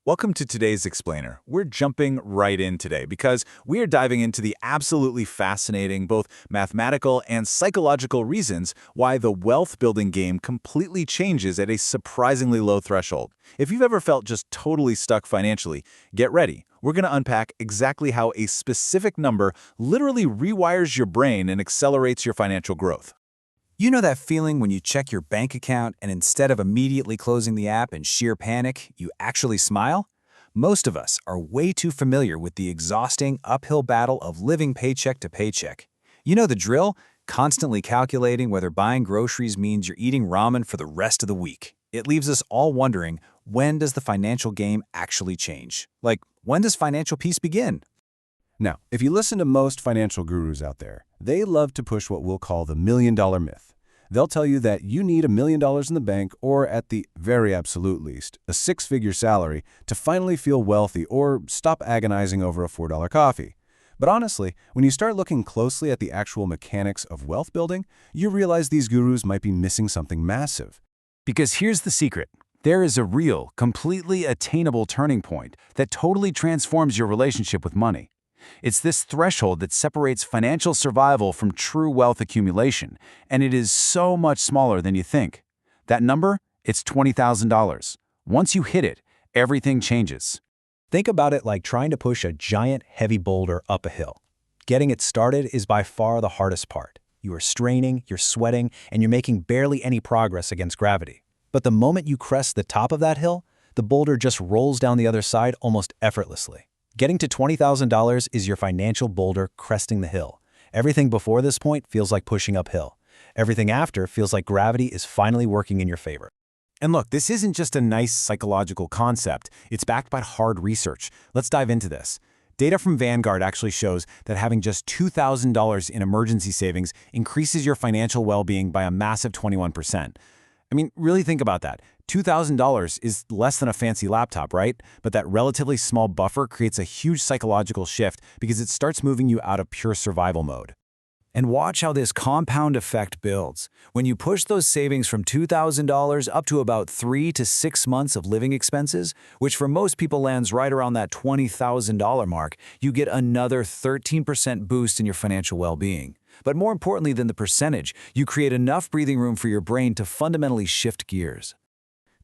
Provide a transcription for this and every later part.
Welcome to today's Explainer. We're jumping right in today because we are diving into the absolutely fascinating, both mathematical and psychological reasons why the wealth building game completely changes at a surprisingly low threshold. If you've ever felt just totally stuck financially, get ready. We're going to unpack exactly how a specific number literally rewires your brain and accelerates your financial growth. You know that feeling when you check your bank account and instead of immediately closing the app in sheer panic, you actually smile? Most of us are way too familiar with the exhausting uphill battle of living paycheck to paycheck. You know the drill? Constantly calculating whether buying groceries means you're eating ramen for the rest of the week. It leaves us all wondering, when does the financial game actually change? Like, when does financial peace begin? Now, if you listen to most financial gurus out there, they love to push what we'll call the $1,000,000 myth. They'll tell you that you need $1,000,000 in the bank or, at the very absolute least, a six-figure salary to finally feel wealthy or stop agonizing over a $4 coffee. But honestly, when you start looking closely at the actual mechanics of wealth building, you realize these gurus might be missing something massive. Because here's the secret. There is a real, completely attainable turning point that totally transforms your relationship with money. It's this threshold that separates financial survival from true wealth accumulation, and it is so much smaller than you think. That number? It's $20,000. Once you hit it, everything changes. Think about it like trying to push a giant, heavy boulder up a hill. Getting it started is by far the hardest part. You are straining, you're sweating, and you're making barely any progress against gravity. But the moment you crest the top of that hill, the boulder just rolls down the other side almost effortlessly. Getting to $20,000 is your financial boulder cresting the hill. Everything before this point feels like pushing uphill. Everything after feels like gravity is finally working in your favor. And look, this isn't just a nice psychological concept. It's backed by hard research. Let's dive into this. Data from Vanguard actually shows that having just $2,000 in emergency savings increases your financial well-being by a massive 21%. I mean, really think about that. $2,000 is less than a fancy laptop, right? But that relatively small buffer creates a huge psychological shift because it starts moving you out of pure survival mode. And watch how this compound effect builds. When you push those savings from $2,000 up to about 3 to 6 months of living expenses, which for most people lands right around that $20,000 mark, you get another 13% boost in your financial well-being. But more importantly than the percentage, you create enough breathing room for your brain to fundamentally shift gears.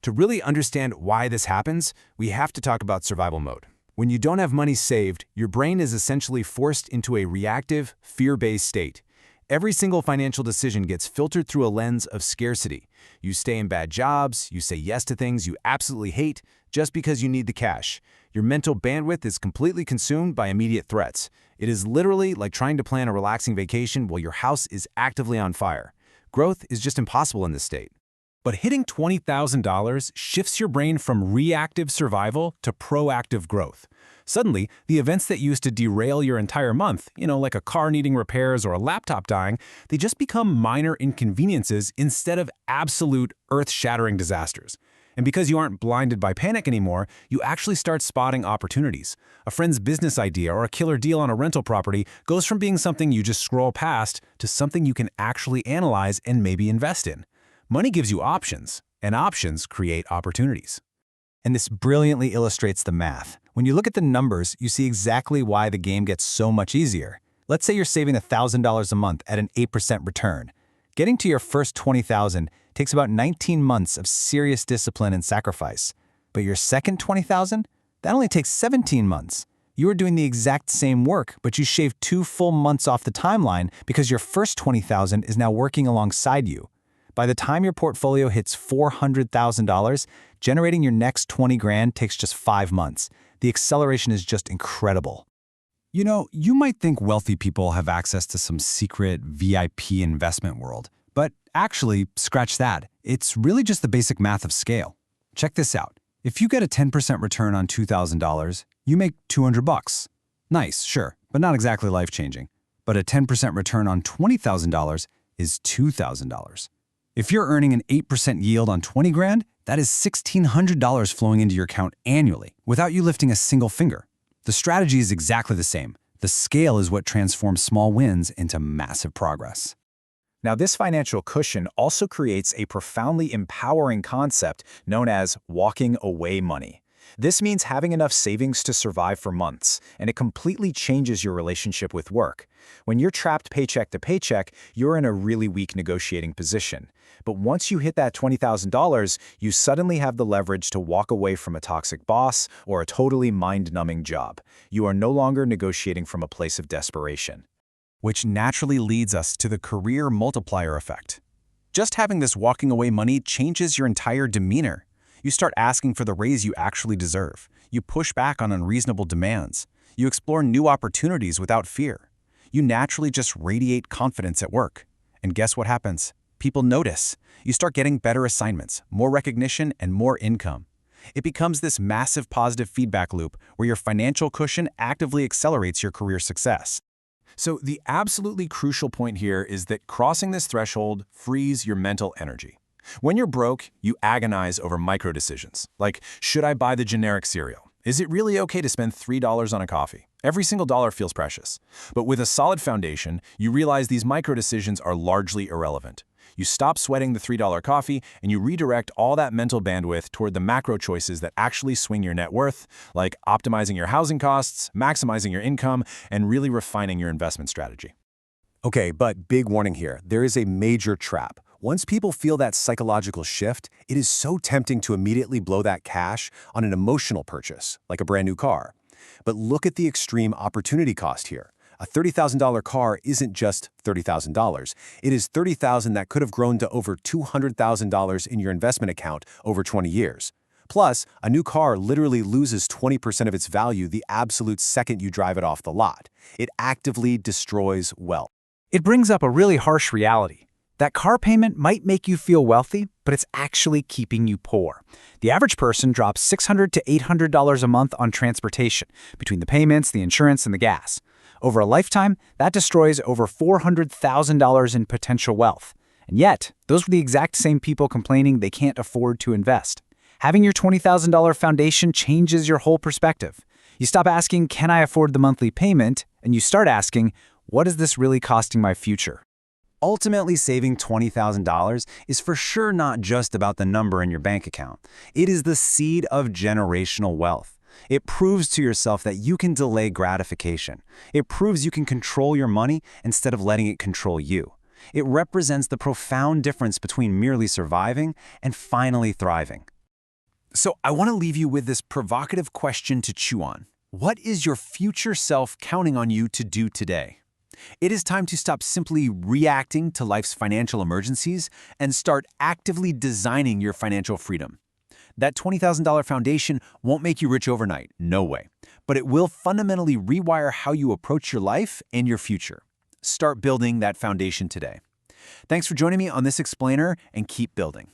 To really understand why this happens, we have to talk about survival mode. When you don't have money saved, your brain is essentially forced into a reactive, fear-based state. Every single financial decision gets filtered through a lens of scarcity. You stay in bad jobs, you say yes to things you absolutely hate just because you need the cash. Your mental bandwidth is completely consumed by immediate threats. It is literally like trying to plan a relaxing vacation while your house is actively on fire. Growth is just impossible in this state. But hitting $20,000 shifts your brain from reactive survival to proactive growth. Suddenly, the events that used to derail your entire month, like a car needing repairs or a laptop dying, they just become minor inconveniences instead of absolute earth-shattering disasters. And because you aren't blinded by panic anymore, you actually start spotting opportunities. A friend's business idea or a killer deal on a rental property goes from being something you just scroll past to something you can actually analyze and maybe invest in. Money gives you options, and options create opportunities. And this brilliantly illustrates the math. When you look at the numbers, you see exactly why the game gets so much easier. Let's say you're saving $1,000 a month at an 8% return. Getting to your first $20,000 takes about 19 months of serious discipline and sacrifice. But your second $20,000? That only takes 17 months. You are doing the exact same work, but you shave 2 full months off the timeline because your first $20,000 is now working alongside you. By the time your portfolio hits $400,000, generating your next 20 grand takes just 5 months. The acceleration is just incredible. You might think wealthy people have access to some secret VIP investment world, but actually, scratch that. It's really just the basic math of scale. Check this out. If you get a 10% return on $2,000, you make $200. Nice, sure, but not exactly life-changing. But a 10% return on $20,000 is $2,000. If you're earning an 8% yield on 20 grand, that is $1,600 flowing into your account annually without you lifting a single finger. The strategy is exactly the same. The scale is what transforms small wins into massive progress. Now, this financial cushion also creates a profoundly empowering concept known as walking away money. This means having enough savings to survive for months, and it completely changes your relationship with work. When you're trapped paycheck to paycheck, you're in a really weak negotiating position. But once you hit that $20,000, you suddenly have the leverage to walk away from a toxic boss or a totally mind-numbing job. You are no longer negotiating from a place of desperation. Which naturally leads us to the career multiplier effect. Just having this walking away money changes your entire demeanor. You start asking for the raise you actually deserve. You push back on unreasonable demands. You explore new opportunities without fear. You naturally just radiate confidence at work. And guess what happens? People notice. You start getting better assignments, more recognition, and more income. It becomes this massive positive feedback loop where your financial cushion actively accelerates your career success. So the absolutely crucial point here is that crossing this threshold frees your mental energy. When you're broke, you agonize over micro decisions, like should I buy the generic cereal? Is it really okay to spend $3 on a coffee? Every single dollar feels precious. But with a solid foundation, you realize these micro decisions are largely irrelevant. You stop sweating the $3 coffee and you redirect all that mental bandwidth toward the macro choices that actually swing your net worth, like optimizing your housing costs, maximizing your income, and really refining your investment strategy. Okay, but big warning here. There is a major trap. Once people feel that psychological shift, it is so tempting to immediately blow that cash on an emotional purchase, like a brand new car. But look at the extreme opportunity cost here. A $30,000 car isn't just $30,000. It is $30,000 that could have grown to over $200,000 in your investment account over 20 years. Plus, a new car literally loses 20% of its value the absolute second you drive it off the lot. It actively destroys wealth. It brings up a really harsh reality. That car payment might make you feel wealthy, but it's actually keeping you poor. The average person drops $600 to $800 a month on transportation, between the payments, the insurance, and the gas. Over a lifetime, that destroys over $400,000 in potential wealth. And yet, those were the exact same people complaining they can't afford to invest. Having your $20,000 foundation changes your whole perspective. You stop asking, can I afford the monthly payment? And you start asking, what is this really costing my future? Ultimately, saving $20,000 is for sure not just about the number in your bank account. It is the seed of generational wealth. It proves to yourself that you can delay gratification. It proves you can control your money instead of letting it control you. It represents the profound difference between merely surviving and finally thriving. So I want to leave you with this provocative question to chew on. What is your future self counting on you to do today? It is time to stop simply reacting to life's financial emergencies and start actively designing your financial freedom. That $20,000 foundation won't make you rich overnight, no way. But it will fundamentally rewire how you approach your life and your future. Start building that foundation today. Thanks for joining me on this explainer, and keep building.